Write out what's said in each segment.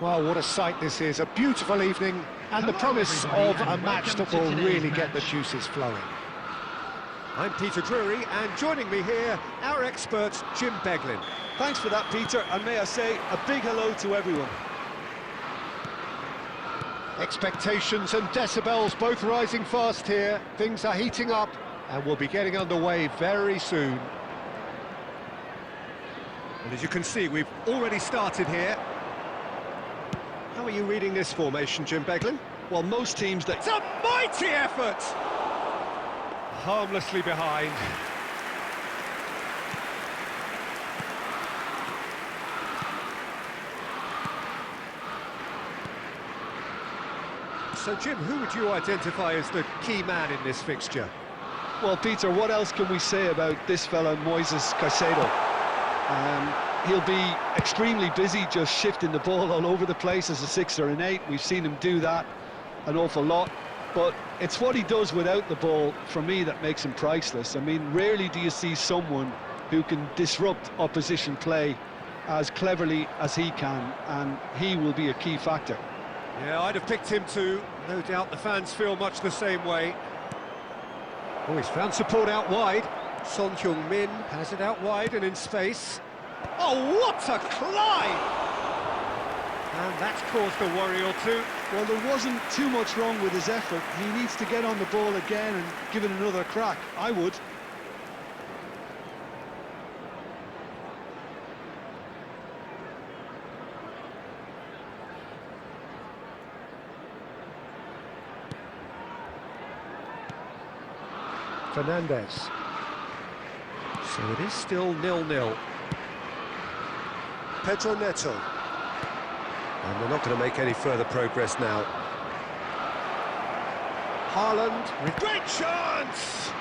Well, what a sight this is, a beautiful evening, and the promise of a match that will really get the juices flowing. I'm Peter Drury, and joining me here, our expert, Jim Beglin. Thanks for that, Peter, and may I say, a big hello to everyone. Expectations and decibels both rising fast here. Things are heating up, and we'll be getting underway very soon. And as you can see, we've already started here. How are you reading this formation, Jim Beglin? Well, most teams that... It's a mighty effort! Harmlessly behind. So, Jim, who would you identify as the key man in this fixture? Well, Peter, what else can we say about this fella, Moises Caicedo? He'll be extremely busy just shifting the ball all over the place as a 6 or an 8. We've seen him do that an awful lot. But it's what he does without the ball, for me, that makes him priceless. I mean, rarely do you see someone who can disrupt opposition play as cleverly as he can, and he will be a key factor. Yeah, I'd have picked him too. No doubt the fans feel much the same way. Oh, he's found support out wide. Son Heung-min has it out wide and in space. Oh, what a climb! And that's caused a worry or two. Well, there wasn't too much wrong with his effort. He needs to get on the ball again and give it another crack. I would. Fernandez. So it is still 0-0. Pedro Neto. And they're not going to make any further progress now. Haaland with great chance!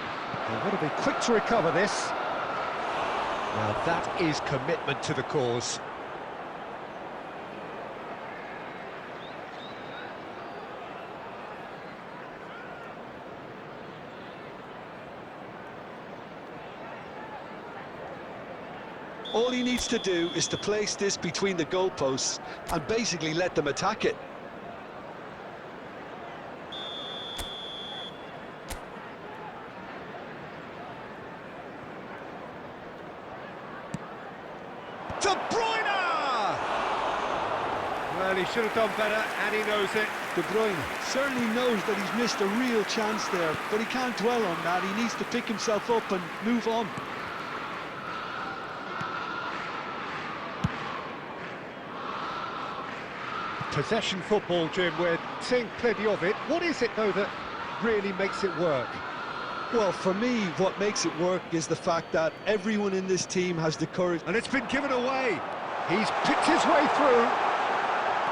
They've got to be quick to recover this. Now that is commitment to the cause. All he needs to do is to place this between the goalposts and basically let them attack it. De Bruyne! Well, he should have done better, and he knows it. De Bruyne certainly knows that he's missed a real chance there, but he can't dwell on that. He needs to pick himself up and move on. Possession football, Jim, we're seeing plenty of it. What is it, though, that really makes it work? Well, for me, what makes it work is the fact that everyone in this team has the courage. And it's been given away. He's picked his way through.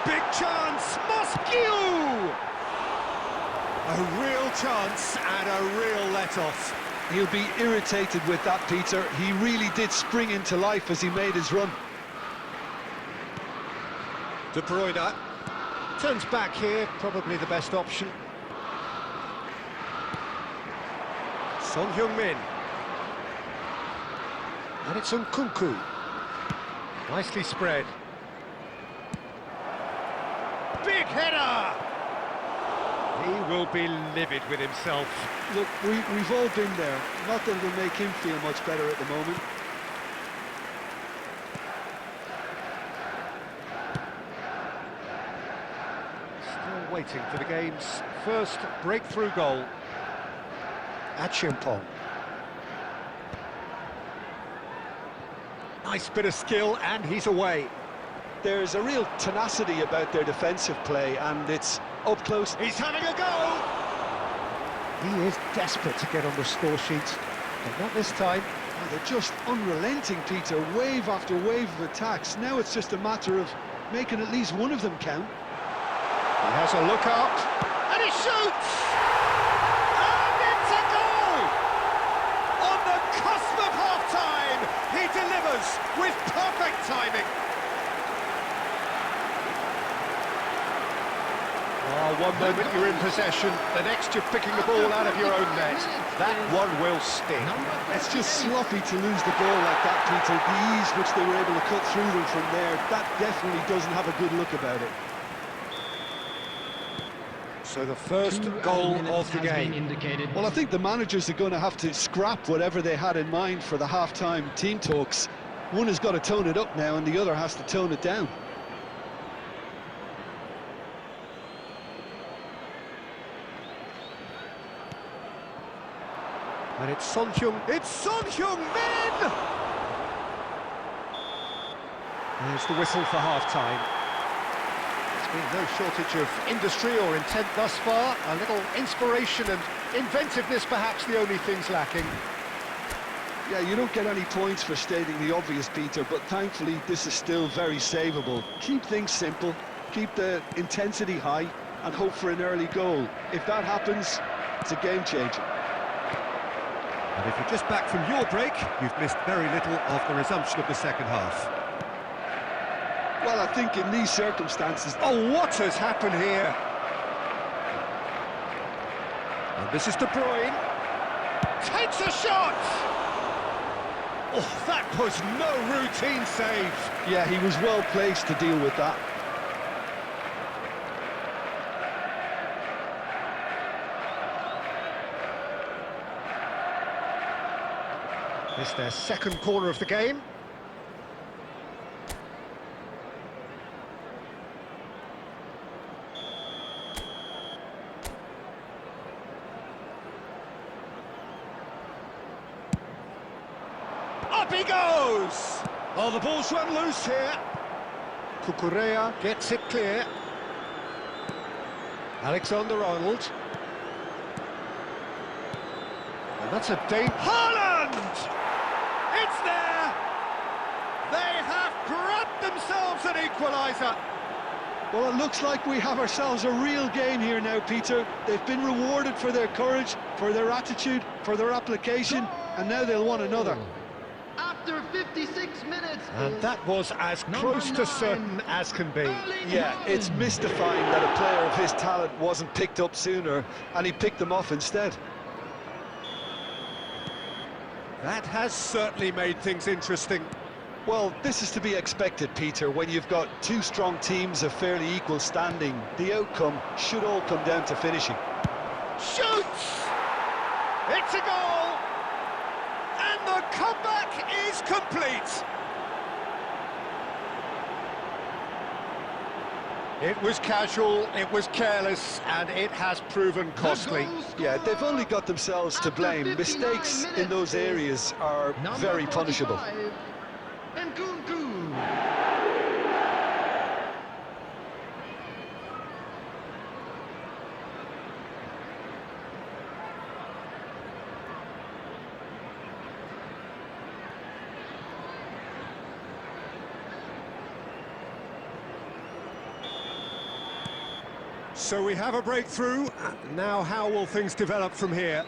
Big chance, Mosquito! A real chance and a real let-off. He'll be irritated with that, Peter. He really did spring into life as he made his run. De Bruyne turns back here, probably the best option. Son Heung-min. And it's Nkunku. Nicely spread. Big header! He will be livid with himself. Look, we've all been there. Not that it'll make him feel much better at the moment. Still waiting for the game's first breakthrough goal. Achimpong. Nice bit of skill, and he's away. There's a real tenacity about their defensive play, and it's up close. He's having a go! He is desperate to get on the score sheet, but not this time. Oh, they're just unrelenting, Peter. Wave after wave of attacks. Now it's just a matter of making at least one of them count. He has a look up, and he shoots! And it's a goal! On the cusp of half-time, he delivers with perfect timing. Oh, Well, one moment you're in possession, the next you're picking the ball out of your own net. That one will sting. It's just sloppy to lose the ball like that, Peter. The ease which they were able to cut through them from there, that definitely doesn't have a good look about it. So the first goal of the game. Well, I think the managers are going to have to scrap whatever they had in mind for the half-time team talks. One has got to tone it up now and the other has to tone it down. And it's Son Heung-min! There's the whistle for half-time. There's been no shortage of industry or intent thus far. A little inspiration and inventiveness, perhaps the only things lacking. Yeah, you don't get any points for stating the obvious, Peter, but thankfully this is still very savable. Keep things simple, keep the intensity high, and hope for an early goal. If that happens, it's a game-changer. And if you're just back from your break, you've missed very little of the resumption of the second half. Well, I think in these circumstances... Oh, what has happened here? And this is De Bruyne. Takes a shot! Oh, that was no routine save. Yeah, he was well placed to deal with that. It's their second corner of the game. Up he goes! Oh, the ball's run loose here. Cucurella gets it clear. Alexander-Arnold. And that's a danger. Haaland! It's there! They have grabbed themselves an equaliser. Well, it looks like we have ourselves a real game here now, Peter. They've been rewarded for their courage, for their attitude, for their application, and now they'll want another. After 56 minutes, And that was as close to certain as can be. Yeah, it's mystifying that a player of his talent wasn't picked up sooner, and he picked them off instead. That has certainly made things interesting. Well, this is to be expected, Peter, when you've got two strong teams of fairly equal standing. The outcome should all come down to finishing. Shoots! It's a goal! And the comeback is complete! It was casual, it was careless, and it has proven costly. Yeah, they've only got themselves to blame. Mistakes in those areas are very punishable. So we have a breakthrough. Now how will things develop from here?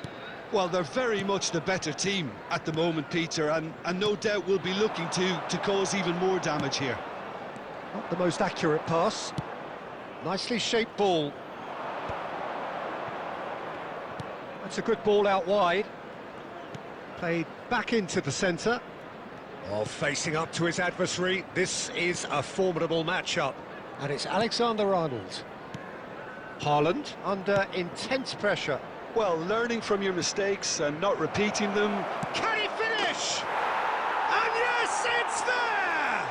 Well, they're very much the better team at the moment, Peter, and no doubt will be looking to cause even more damage here. Not the most accurate pass. Nicely shaped ball. That's a good ball out wide. Played back into the centre. Oh, facing up to his adversary. This is a formidable matchup. And it's Alexander-Arnold. Haaland under intense pressure. Well, learning from your mistakes and not repeating them. Can he finish? And yes, it's there!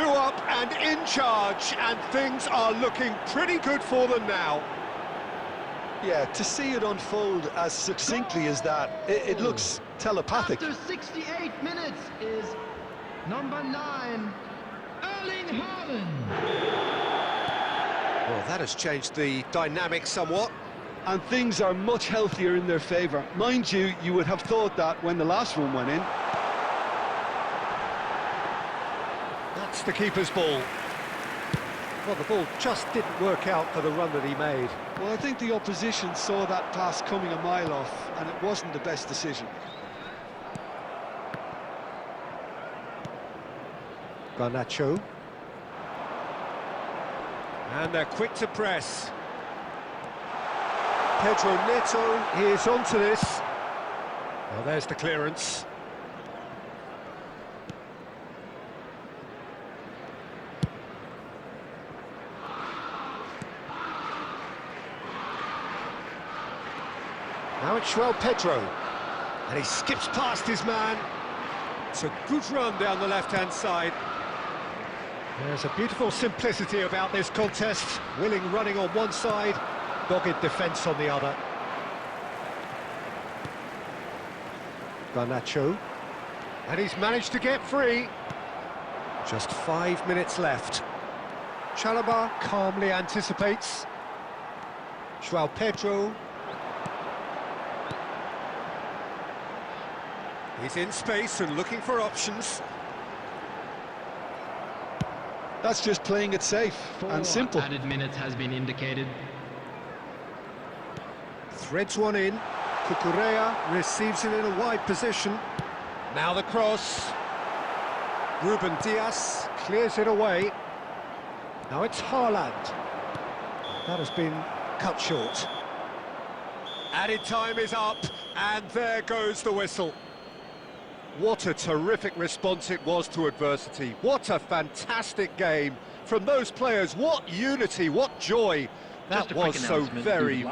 2 up and in charge, and things are looking pretty good for them now. Yeah, to see it unfold as succinctly as that, it looks telepathic. After 68 minutes is number 9, Erling Haaland. Well, that has changed the dynamic somewhat. And things are much healthier in their favour. Mind you, you would have thought that when the last one went in. That's the keeper's ball. Well, the ball just didn't work out for the run that he made. Well, I think the opposition saw that pass coming a mile off, and it wasn't the best decision. Garnacho. And they're quick to press. Pedro Neto is onto this. Well, there's the clearance. Now it's João Pedro, and he skips past his man. It's a good run down the left-hand side. There's a beautiful simplicity about this contest. Willing running on one side, dogged defence on the other. Garnacho, and he's managed to get free. Just 5 minutes left. Chalobah calmly anticipates. João Pedro. He's in space and looking for options. That's just playing it safe and simple. Added minutes has been indicated. Threads one in. Cucurella receives it in a wide position. Now the cross. Ruben Dias clears it away. Now it's Haaland. That has been cut short. Added time is up, and there goes the whistle. What a terrific response it was to adversity. What a fantastic game from those players. What unity, what joy. That was so very